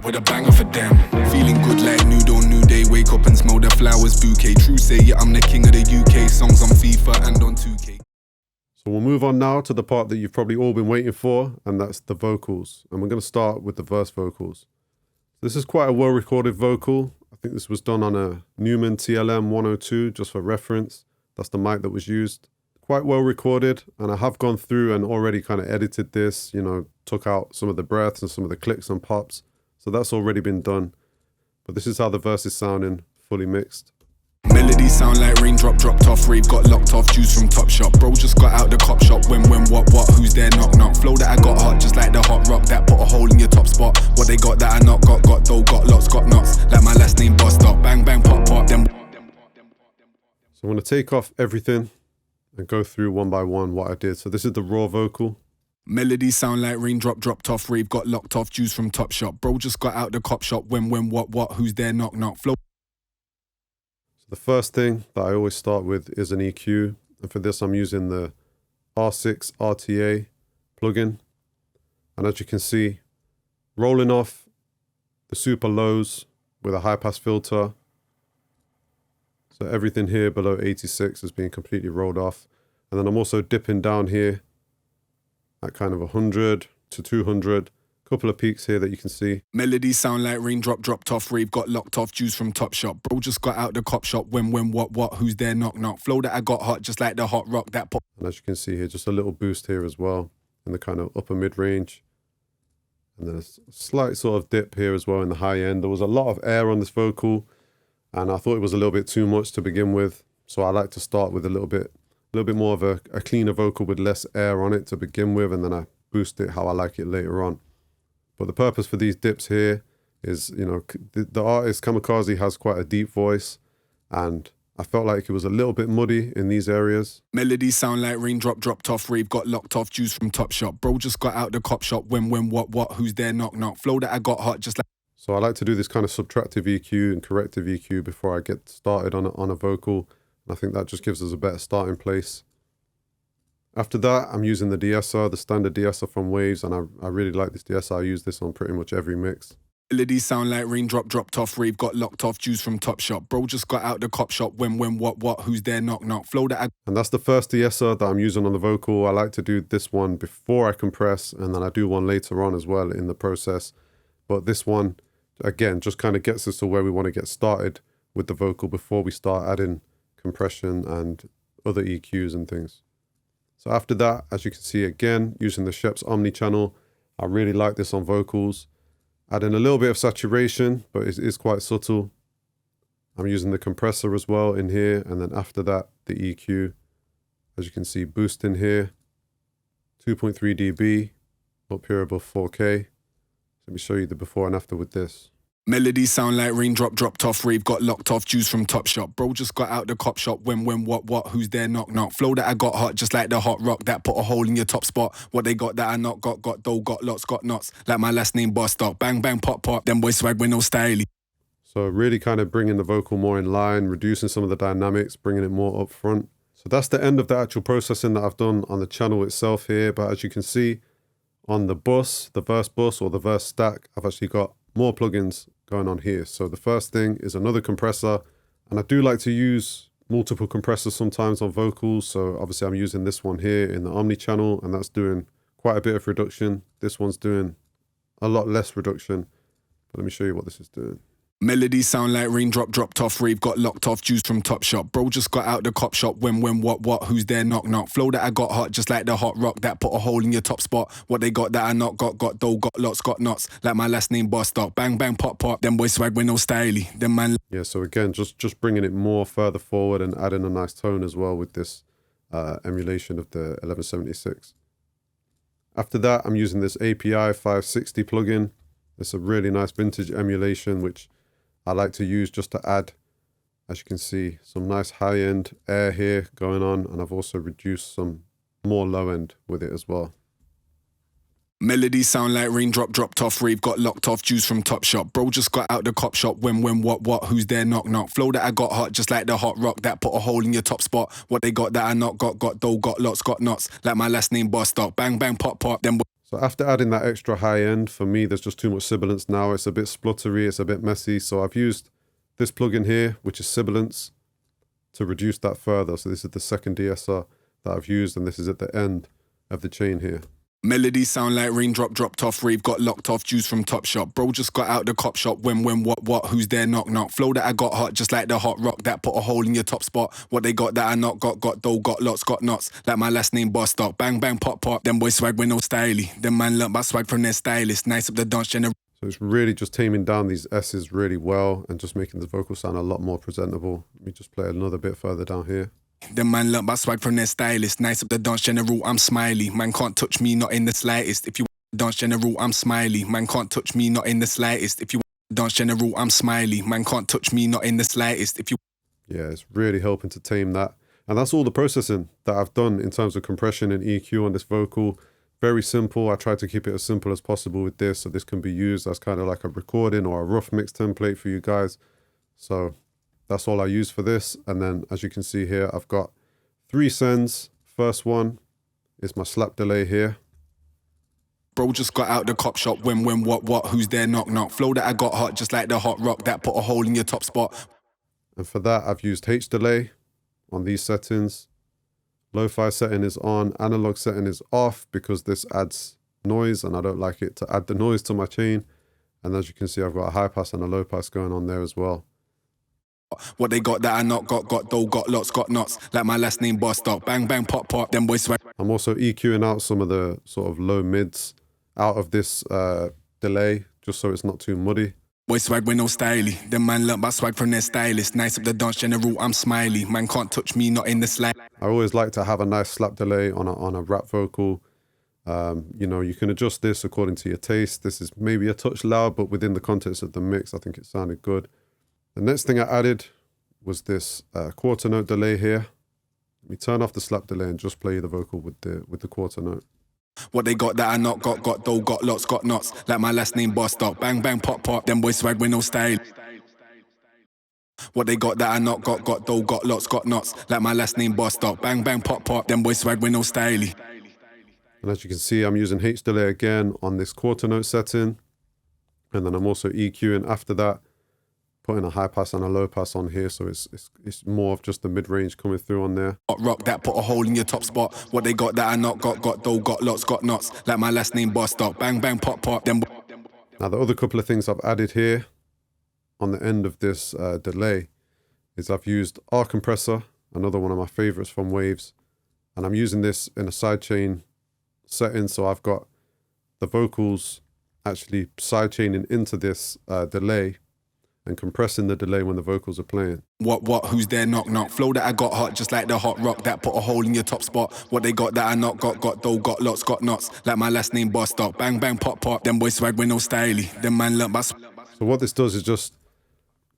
with a banger for them. Feeling good like new dawn, new day. Wake up and smell the flowers bouquet. True say, yeah, I'm the king of the UK. Songs on FIFA and on 2K. So we'll move on now to the part that you've probably all been waiting for, and that's the vocals. And we're going to start with the verse vocals. This is quite a well-recorded vocal. I think this was done on a Neumann TLM 102, just for reference. That's the mic that was used. Quite well recorded, and I have gone through and already kind of edited this, you know, took out some of the breaths and some of the clicks and pops. So that's already been done. But this is how the verse is sounding, fully mixed. Melodies sound like raindrop dropped off, rave got locked off, juice from Top Shop. Bro just got out the cop shop, when, what, who's there, knock, knock. Flow that I got hot, just like the hot rock that put a hole in your top spot. What they got that I not got though, got lots, got knots. Like my last name bust up, bang, bang, pop, pop, them. So I'm going to take off everything and go through one by one what I did. So this is the raw vocal. Melodies sound like raindrop dropped off, rave got locked off, juice from Top Shop. Bro just got out the cop shop, when, what, who's there, knock, knock. Flow. The first thing that I always start with is an EQ, and for this I'm using the R6 RTA plugin, and as you can see, rolling off the super lows with a high pass filter, so everything here below 86 is being completely rolled off, and then I'm also dipping down here at kind of 100 to 200. Couple of peaks here that you can see. Melodies sound like raindrop dropped off, rave got locked off, juice from Top Shop. Bro just got out the cop shop, when, what, who's there, knock, knock. Flow that I got hot, just like the hot rock that pop. And as you can see here, just a little boost here as well in the kind of upper mid range. And then a slight sort of dip here as well in the high end. There was a lot of air on this vocal, and I thought it was a little bit too much to begin with. So I like to start with a little bit more of a cleaner vocal with less air on it to begin with, and then I boost it how I like it later on. But the purpose for these dips here is, you know, the artist Kamakaze has quite a deep voice, and I felt like it was a little bit muddy in these areas. Melodies sound like raindrop dropped off, rave got locked off, juice from Top Shop. Bro just got out the cop shop, when, what, who's there, knock, knock. Flow that I got hot, just like... So I like to do this kind of subtractive EQ and corrective EQ before I get started on a vocal. And I think that just gives us a better starting place. After that, I'm using the de-esser, the standard de-esser from Waves, and I really like this de-esser. I use this on pretty much every mix. Melodies sound like raindrop dropped off, rave got locked off, juice from Top Shop. Bro just got out the cop shop, when, what, who's there, knock, knock. Flow that I... And that's the first de-esser that I'm using on the vocal. I like to do this one before I compress, and then I do one later on as well in the process. But this one, again, just kind of gets us to where we want to get started with the vocal before we start adding compression and other EQs and things. So after that, as you can see again, using the Shep's Omni channel, I really like this on vocals. Adding a little bit of saturation, but it is quite subtle. I'm using the compressor as well in here, and then after that, the EQ. As you can see, boosting here, 2.3 dB, up here above 4K. Let me show you the before and after with this. Melodies sound like raindrop dropped off, rave got locked off, juice from Top Shop. Bro just got out the cop shop, when, what, who's there, knock, knock. Flow that I got hot, just like the hot rock that put a hole in your top spot. What they got that I not got though, got lots, got knots. Like my last name bust up, bang, bang, pop, pop. Them boys swag with no style. So really kind of bringing the vocal more in line, reducing some of the dynamics, bringing it more up front. So that's the end of the actual processing that I've done on the channel itself here. But as you can see on the bus, the verse bus or the verse stack, I've actually got more plugins going on here. So the first thing is another compressor, and I do like to use multiple compressors sometimes on vocals. So obviously I'm using this one here in the Omni channel, and that's doing quite a bit of reduction. This one's doing a lot less reduction, but let me show you what this is doing. Melodies sound like raindrop dropped off, rave got locked off, juice from Top Shop. Bro just got out the cop shop, when, what, who's there, knock, knock. Flow that I got hot, just like the hot rock that put a hole in your top spot. What they got that I not got though, got lots, got knots. Like my last name bust up, bang, bang, pop, pop. Them boys swag with no styly. Them man... Yeah, so again, just bringing it more further forward and adding a nice tone as well with this emulation of the 1176. After that, I'm using this API 560 plugin. It's a really nice vintage emulation, which I like to use just to add, as you can see, some nice high-end air here going on, and I've also reduced some more low-end with it as well. Melodies sound like raindrop dropped off, rave got locked off, juice from Top Shop. Bro just got out the cop shop, when, what, who's there, knock, knock. Flow that I got hot, just like the hot rock that put a hole in your top spot. What they got that I not got though, got lots, got knots. Like my last name bust up, bang, bang, pop, pop. Them... So after adding that extra high end, for me, there's just too much sibilance now. It's a bit spluttery, it's a bit messy. So I've used this plugin here, which is sibilance, to reduce that further. So this is the second de-esser that I've used, and this is at the end of the chain here. Melodies sound like raindrop dropped off, rave got locked off, juice from Top Shop. Bro just got out the cop shop, when, what, who's there, knock, knock. Flow that I got hot, just like the hot rock that put a hole in your top spot. What they got that I not got dough, got lots, got knots. Like my last name, boss stop, bang, bang, pop, pop. Them boys swag with no styly. Them man learnt by swag from their stylist. Nice up the dance general. So it's really just taming down these S's really well and just making the vocal sound a lot more presentable. Let me just play another bit further down here. Them man learnt by swag from their stylist. Nice up the dance general, I'm smiley. Man can't touch me, not in the slightest. If you dance general, I'm smiley. Man can't touch me, not in the slightest. If you dance general, I'm smiley. Man can't touch me, not in the slightest. If you Yeah, it's really helping to tame that. And that's all the processing that I've done in terms of compression and EQ on this vocal. Very simple. I try to keep it as simple as possible with this, so this can be used as kind of like a recording or a rough mix template for you guys. So that's all I use for this. And then as you can see here, I've got 3 sends. First one is my slap delay here. Bro just got out the cop shop, when, what, who's there, knock, knock. Flow that I got hot, just like the hot rock that put a hole in your top spot. And for that, I've used H delay on these settings. Lo-fi setting is on, analog setting is off because this adds noise and I don't like it to add the noise to my chain. And as you can see, I've got a high pass and a low pass going on there as well. What they got that I not got dough, got lots, got knots. Like my last name, boss stop, bang, bang, pop, pop. Them boys swag. I'm also EQing out some of the sort of low mids out of this delay, just so it's not too muddy. Boy swag with no styly. Them man learnt by swag from their stylist. Nice up the dance general, I'm smiley. Man can't touch me, not in the slack. I always like to have a nice slap delay on a rap vocal. You know, you can adjust this according to your taste. This is maybe a touch loud, but within the context of the mix, I think it sounded good. The next thing I added was this quarter note delay here. Let me turn off the slap delay and just play the vocal with the quarter note. What they got that I not got dough, got lots, got knots. Like my last name, boss stop, bang, bang, pop, pop. Them boys swag with no style. What they got that I not got dough, got lots, got knots. Like my last name, boss stop, bang, bang, pop, pop. Them boys swag with no styly. And as you can see, I'm using H delay again on this quarter note setting. And then I'm also EQing after that, putting a high pass and a low pass on here, so it's more of just the mid-range coming through on there. Hot rock that put a hole in your top spot. What they got that I not got dough, got lots, got knots. Like my last name, boss stop, bang, bang, pop, pop. Them. Now the other couple of things I've added here on the end of this delay is I've used R compressor, another one of my favorites from Waves, and I'm using this in a sidechain setting, so I've got the vocals actually sidechaining into this delay and compressing the delay when the vocals are playing. What, who's there, knock, knock. Flow that I got hot, just like the hot rock that put a hole in your top spot. What they got that I not got dough, got lots, got knots. Like my last name, boss stop, bang, bang, pop, pop. Them boys swag with no styly. Them man learnt by. So what this does is just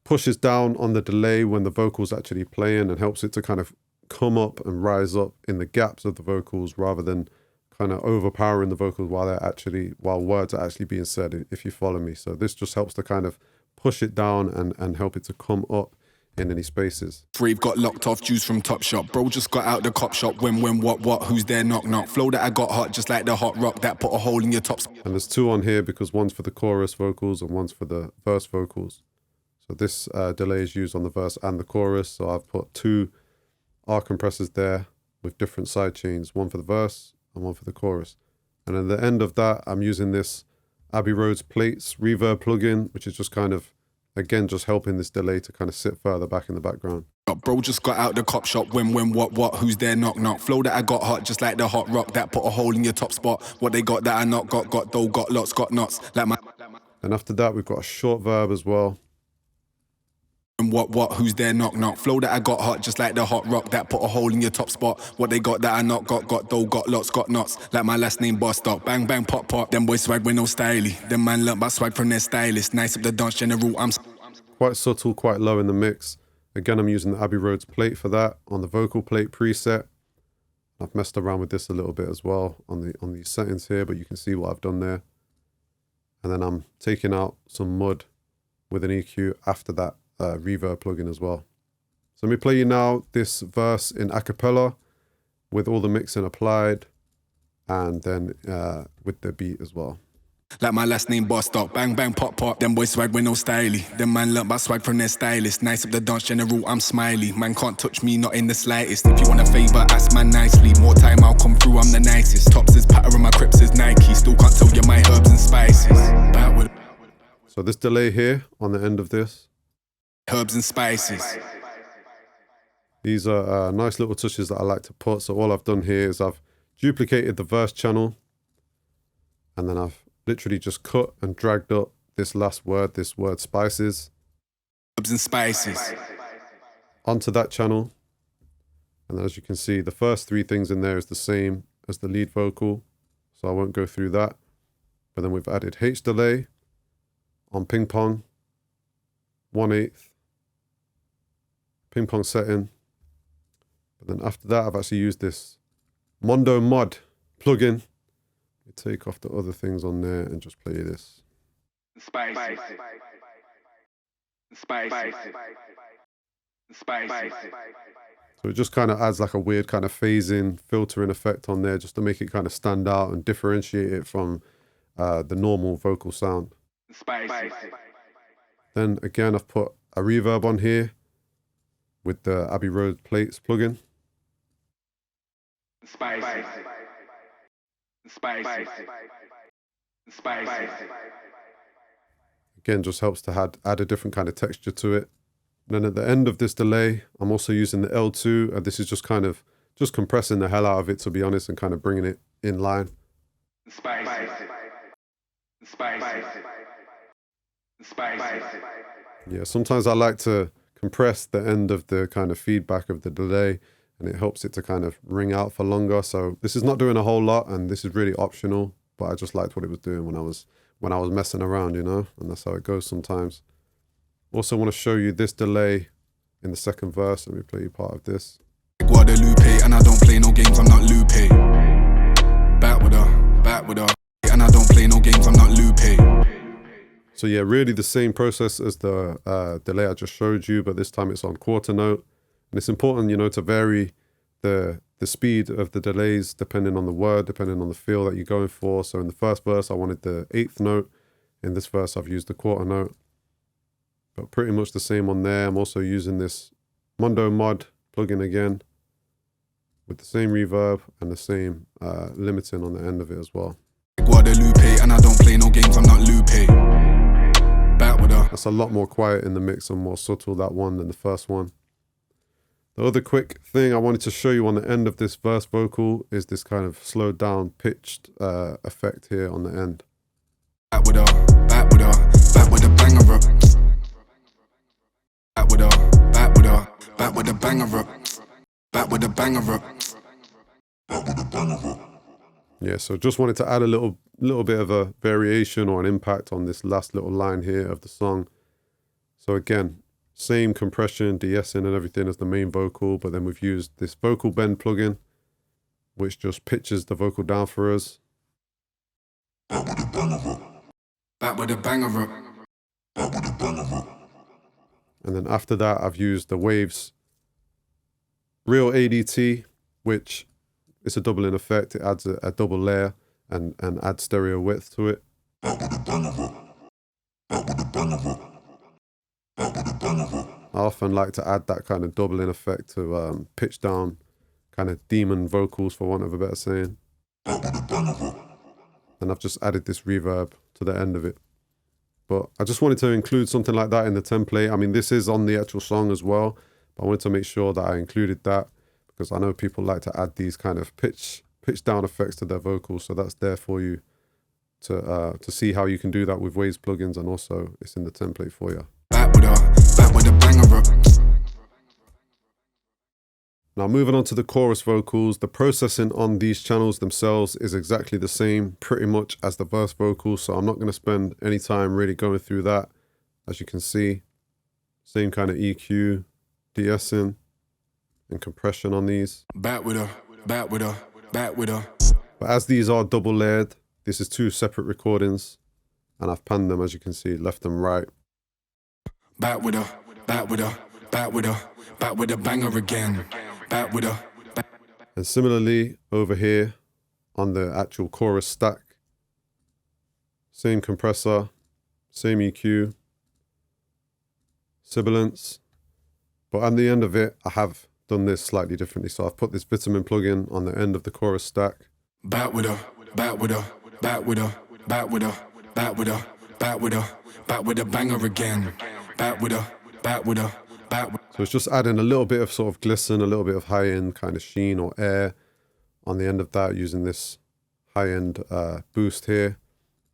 pushes down on the delay when the vocal's actually playing and helps it to kind of come up and rise up in the gaps of the vocals rather than kind of overpowering the vocals while words are actually being said, if you follow me. So this just helps to kind of push it down and help it to come up in any spaces. Rave got locked off, juice from Top Shop. Bro just got out the cop shop, when, what, who's there, knock, knock. Flow that I got hot, just like the hot rock that put a hole in your top spot. And there's 2 on here because one's for the chorus vocals and one's for the verse vocals. So this delay is used on the verse and the chorus. So I've put 2 R compressors there with different side chains, one for the verse and one for the chorus. And at the end of that, I'm using this Abbey Road's Plates reverb plugin, which is just kind of, again, just helping this delay to kind of sit further back in the background. Bro just got out the cop shop, when, what, who's there, knock, knock. Flow that I got hot, just like the hot rock that put a hole in your top spot. What they got that I not got dough, got lots, got knots. Like my. And after that, we've got a short verb as well. What, who's there, knock, knock. Flow that I got hot, just like the hot rock that put a hole in your top spot. What they got that I not got dough, got lots, got knots. Like my last name, boss stop, bang, bang, pop, pop. Them boys swag with no styly. Them man learnt by swag from their stylist. Nice up the dance general, I'm. Quite subtle, quite low in the mix. Again, I'm using the Abbey Road's Plate for that on the vocal plate preset. I've messed around with this a little bit as well on these settings here, but you can see what I've done there. And then I'm taking out some mud with an EQ after that reverb plugin as well. So let me play you now this verse in a cappella with all the mixing applied and then with the beat as well. Like my last name bossed up, bang bang pop pop. Them boys swag with no styly. Them man learnt about swag from their stylist. Nice up the dance general, I'm smiley. Man can't touch me, not in the slightest. If you want a favour, ask man nicely. More time I'll come through, I'm the nicest. Tops is patter and my crips is Nike. Still can't tell you my herbs and spices. Backward. So this delay here on the end of this. Herbs and spices. These are nice little touches that I like to put. So all I've done here is I've duplicated the verse channel, and then I've literally just cut and dragged up this last word, this word spices. Herbs and spices. Onto that channel. And as you can see, the first three things in there is the same as the lead vocal. So I won't go through that. But then we've added H delay on ping pong, 1/8 ping pong setting. But then after that, I've actually used this Mondo Mod plugin. Take off the other things on there and just play this. Spicy. Spicy. Spicy. So it just kind of adds like a weird kind of phasing, filtering effect on there just to make it kind of stand out and differentiate it from the normal vocal sound. Spicy. Then again, I've put a reverb on here with the Abbey Road Plates plugin. Spicy. Spicy. Spicy. Again, just helps to add a different kind of texture to it. And then at the end of this delay, I'm also using the L2, and this is just kind of just compressing the hell out of it, to be honest, and kind of bringing it in line. Spicy. Spicy. Spicy. Yeah, sometimes I like to compress the end of the kind of feedback of the delay, and it helps it to kind of ring out for longer. So this is not doing a whole lot, and this is really optional, but I just liked what it was doing when I was messing around, you know, and that's how it goes sometimes. Also want to show you this delay in the second verse. Let me play you part of this. Guadalupe, and I don't play no games, I'm not Lupe. Backwidda, and I don't play no games, I'm not Lupe. So yeah, really the same process as the delay I just showed you, but this time it's on quarter note. And it's important, you know, to vary the speed of the delays depending on the word, depending on the feel that you're going for. So in the first verse, I wanted the 8th note. In this verse, I've used the quarter note. But pretty much the same on there. I'm also using this Mondo Mod plugin again with the same reverb and the same limiting on the end of it as well. Guadalupe, and I don't play no games, I'm not Lupe. Backwidda. That's a lot more quiet in the mix and more subtle, that one, than the first one. The other quick thing I wanted to show you on the end of this verse vocal is this kind of slowed down pitched effect here on the end. Backwidda, banger up. Backwidda, banger up. Backwidda, banger up. Yeah, so just wanted to add a little bit of a variation or an impact on this last little line here of the song. So again, same compression, de-essing and everything as the main vocal, but then we've used this vocal bend plugin, which just pitches the vocal down for us. Backwidda, banger up. Backwidda, banger up. Backwidda, banger up. And then after that, I've used the Waves Real ADT, which is a doubling effect. It adds a double layer and adds stereo width to it. I often like to add that kind of doubling effect to pitch down kind of demon vocals, for want of a better saying. And I've just added this reverb to the end of it. But I just wanted to include something like that in the template. I mean, this is on the actual song as well, but I wanted to make sure that I included that because I know people like to add these kind of pitch down effects to their vocals. So that's there for you to see how you can do that with Waves plugins, and also it's in the template for you. Backwidda, banger up. Now moving on to the chorus vocals, the processing on these channels themselves is exactly the same pretty much as the verse vocals, so I'm not going to spend any time really going through that. As you can see, same kind of EQ, de-essing and compression on these. Backwidda. But as these are double layered, this is two separate recordings and I've panned them, as you can see, left and right. Backwidda, banger again. Backwidda. And similarly over here, on the actual chorus stack. Same compressor, same EQ, sibilance. But at the end of it, I have done this slightly differently. So I've put this vitamin plugin on the end of the chorus stack. BACKWIDDA, BACKWIDDA, BACKWIDDA, BACKWIDDA, BACKWIDDA, BACKWIDDA, BACKWIDDA banger again. BACKWIDDA, BACKWIDDA, BACKWIDDA. So it's just adding a little bit of sort of glisten, a little bit of high-end kind of sheen or air on the end of that using this high-end boost here.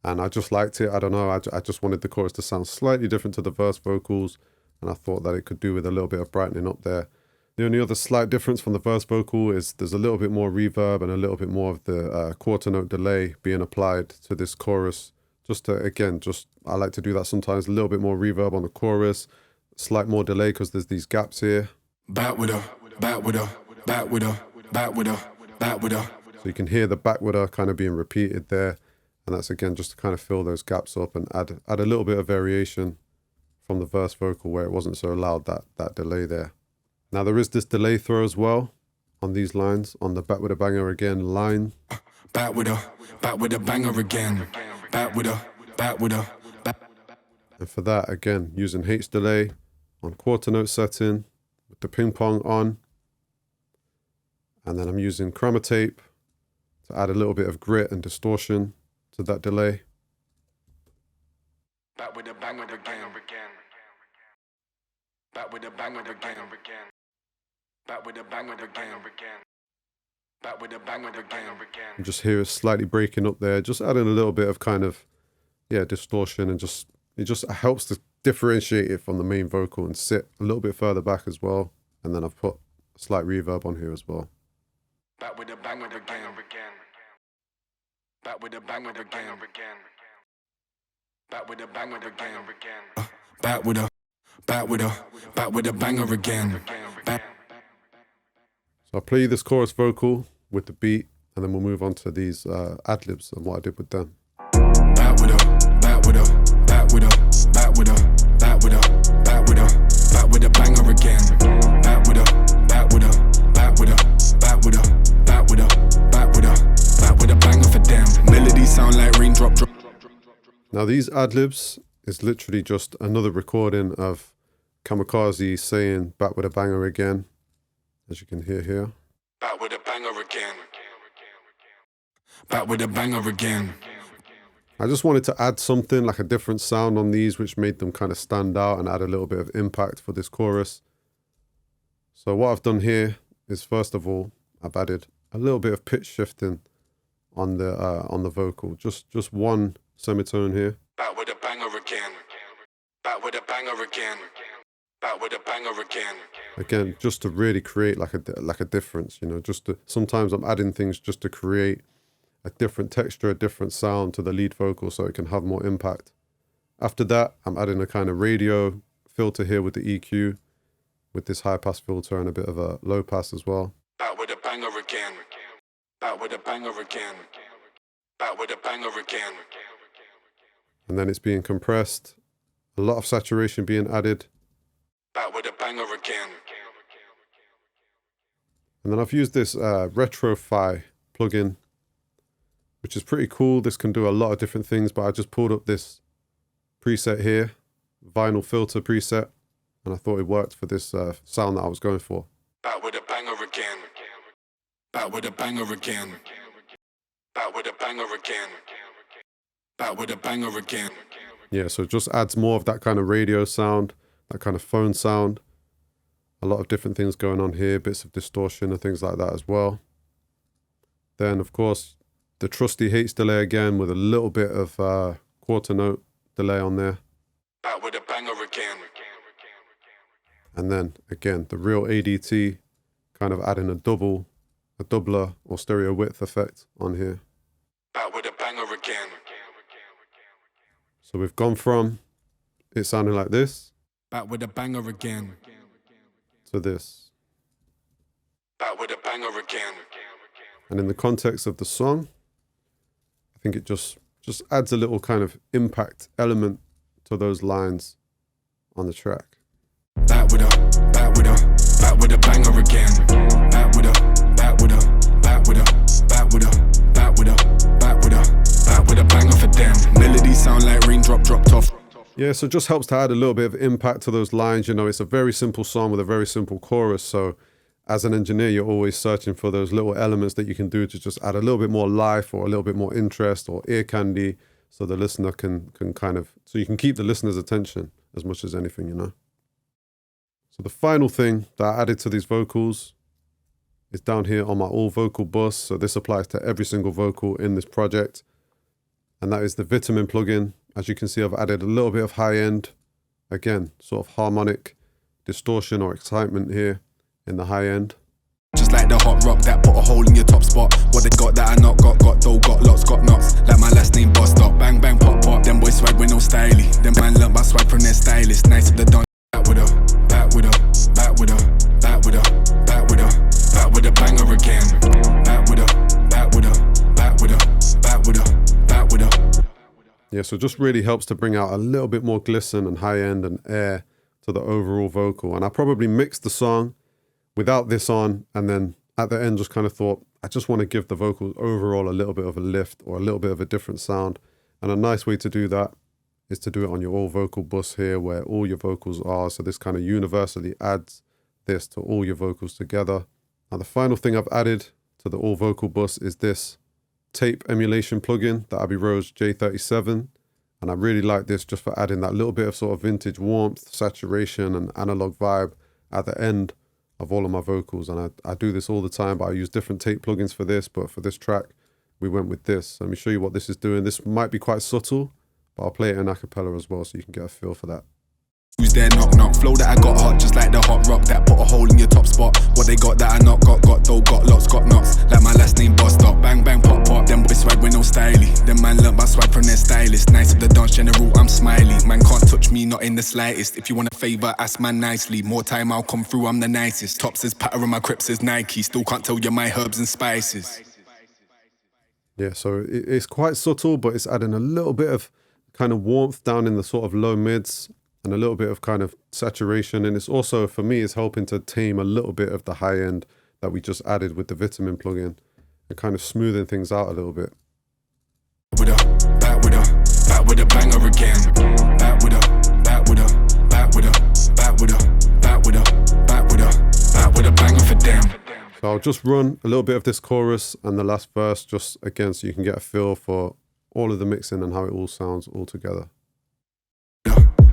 And I just liked it. I don't know. I just wanted the chorus to sound slightly different to the verse vocals. And I thought that it could do with a little bit of brightening up there. The only other slight difference from the verse vocal is there's a little bit more reverb and a little bit more of the quarter note delay being applied to this chorus. Just to, again, I like to do that sometimes. A little bit more reverb on the chorus, slight more delay because there's these gaps here. BACKWIDDA, BACKWIDDA, BACKWIDDA, BACKWIDDA, BACKWIDDA. So you can hear the BACKWIDDA kind of being repeated there. And that's, again, just to kind of fill those gaps up and add a little bit of variation from the verse vocal where it wasn't so loud, that delay there. Now there is this delay throw as well on these lines, on the BACKWIDDA banger again line. BACKWIDDA, BACKWIDDA banger again. BACKWIDDA, BACKWIDDA, and for that, again, using H delay on quarter note setting with the ping pong on. And then I'm using chroma tape to add a little bit of grit and distortion to that delay. BACKWIDDA banger again. BACKWIDDA banger again. BACKWIDDA banger again. BACKWIDDA banger again. And just hear it slightly breaking up there, just adding a little bit of kind of, distortion, and it just helps to differentiate it from the main vocal and sit a little bit further back as well. And then I've put a slight reverb on here as well. BACKWIDDA banger again. BACKWIDDA banger again. BACKWIDDA banger again. BACKWIDDA, BACKWIDDA, BACKWIDDA banger again. So I'll play you this chorus vocal with the beat, and then we'll move on to these ad-libs and what I did with them. BACKWIDDA, BACKWIDDA, BACKWIDDA, BACKWIDDA, BACKWIDDA, BACKWIDDA, BACKWIDDA banger again. BACKWIDDA, BACKWIDDA, BACKWIDDA, BACKWIDDA, BACKWIDDA, BACKWIDDA, BACKWIDDA banger for them. Melodies sound like raindrop drop. Now these ad-libs is literally just another recording of Kamakaze saying BACKWIDDA banger again, as you can hear here. BACKWIDDA banger again. BACKWIDDA banger again. I just wanted to add something like a different sound on these, which made them kind of stand out and add a little bit of impact for this chorus. So what I've done here is, first of all, I've added a little bit of pitch shifting on the vocal, just one semitone here. BACKWIDDA banger again. BACKWIDDA banger again. BACKWIDDA banger again. Again, just to really create like a difference, sometimes I'm adding things just to create a different texture, a different sound to the lead vocal so it can have more impact. After that, I'm adding a kind of radio filter here with the EQ, with this high pass filter and a bit of a low pass as well. BACKWIDDA banger again. BACKWIDDA banger again. BACKWIDDA banger again. And then it's being compressed, a lot of saturation being added. BACKWIDDA banger again. And then I've used this Retro-Fi plugin, which is pretty cool. This can do a lot of different things, but I just pulled up this preset here, vinyl filter preset, and I thought it worked for this sound that I was going for. BACKWIDDA banger again. BACKWIDDA banger again. BACKWIDDA banger again. BACKWIDDA banger again. Yeah, so it just adds more of that kind of radio sound, that kind of phone sound. A lot of different things going on here, bits of distortion and things like that as well. Then, of course, the trusty H delay again with a little bit of quarter note delay on there. BACKWIDDA banger again. And then, again, the real ADT, kind of adding a doubler or stereo width effect on here. BACKWIDDA banger again. So we've gone from it sounding like this. BACKWIDDA banger again. To this. BACKWIDDA banger again. And in the context of the song, I think it just adds a little kind of impact element to those lines on the track. BACKWIDDA, BACKWIDDA, BACKWIDDA banger again. BACKWIDDA, BACKWIDDA, BACKWIDDA, BACKWIDDA, BACKWIDDA, them. Melodies sound like raindrop dropped off. Yeah, so it just helps to add a little bit of impact to those lines. You know, it's a very simple song with a very simple chorus. So as an engineer, you're always searching for those little elements that you can do to just add a little bit more life or a little bit more interest or ear candy, so the listener can kind of, so you can keep the listener's attention as much as anything, you know. So the final thing that I added to these vocals is down here on my all vocal bus. So this applies to every single vocal in this project. And that is the Vitamin plugin. As you can see, I've added a little bit of high end, again, sort of harmonic distortion or excitement here in the high end. Just like the hot rock that put a hole in your top spot. What they got that I not got dough, got lots, got knots. Like my last name bust up, bang bang pop pop. Them boys swag with no styly. Them man learnt my swag from their stylist. Nice of the done. Back with her, back with her, back with her, back with her, back with her, back with a banger again. Back with her, back with her, back with her, back with her, back with her. Yeah, so it just really helps to bring out a little bit more glisten and high end and air to the overall vocal. And I probably mixed the song without this on, and then at the end just kind of thought, I just want to give the vocals overall a little bit of a lift or a little bit of a different sound. And a nice way to do that is to do it on your all vocal bus here, where all your vocals are. So this kind of universally adds this to all your vocals together. Now the final thing I've added to the all vocal bus is this tape emulation plugin, the Abbey Road J37. And I really like this just for adding that little bit of sort of vintage warmth, saturation and analog vibe at the end of all of my vocals. And I do this all the time, but I use different tape plugins for this. But for this track, we went with this. Let me show you what this is doing. This might be quite subtle, but I'll play it in a cappella as well so you can get a feel for that. Who's there, knock knock? Flow that I got hot, just like the hot rock that put a hole in your top spot. What they got that I not got dough, got lots, got knots. Like my last name bust up, bang bang pop pop. Them boys swag with no styly. Them man learnt my swag from their stylist. Nice of the dance general, I'm smiley. Man can't touch me, not in the slightest. If you want a favour, ask man nicely. More time I'll come through, I'm the nicest. Tops is patter and my crips is Nike. Still can't tell you my herbs and spices. Yeah, so it's quite subtle, but it's adding a little bit of kind of warmth down in the sort of low mids and a little bit of kind of saturation. And it's also, for me, it's helping to tame a little bit of the high end that we just added with the Vitamin plugin and kind of smoothing things out a little bit. With her, back with her, back with a banger again. Back with her, back with her, back with her, back with her, back with her, back with her, back with a banger for them. So I'll just run a little bit of this chorus and the last verse just again so you can get a feel for all of the mixing and how it all sounds all together.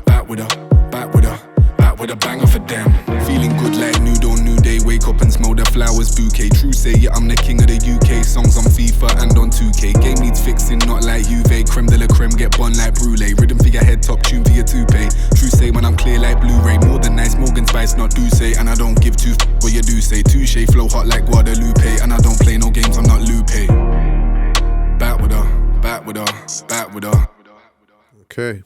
Back with her, back with her, back with a banger for them. Feeling good like new dawn, new day. Wake up and smell the flowers bouquet. True say, yeah, I'm the king of the UK. Songs on FIFA and on 2K. Game needs fixing, not like Juve. Creme de la creme, get bun like brulee. Rhythm for your head top, tune for your toupee. True say, when I'm clear like Blu-ray. More than nice, Morgan Spice, not Douce. And I don't give two what you do say. Touche, flow hot like Guadalupe. And I don't play no games, I'm not Lupe. Back with her, back with her, back with her. Okay.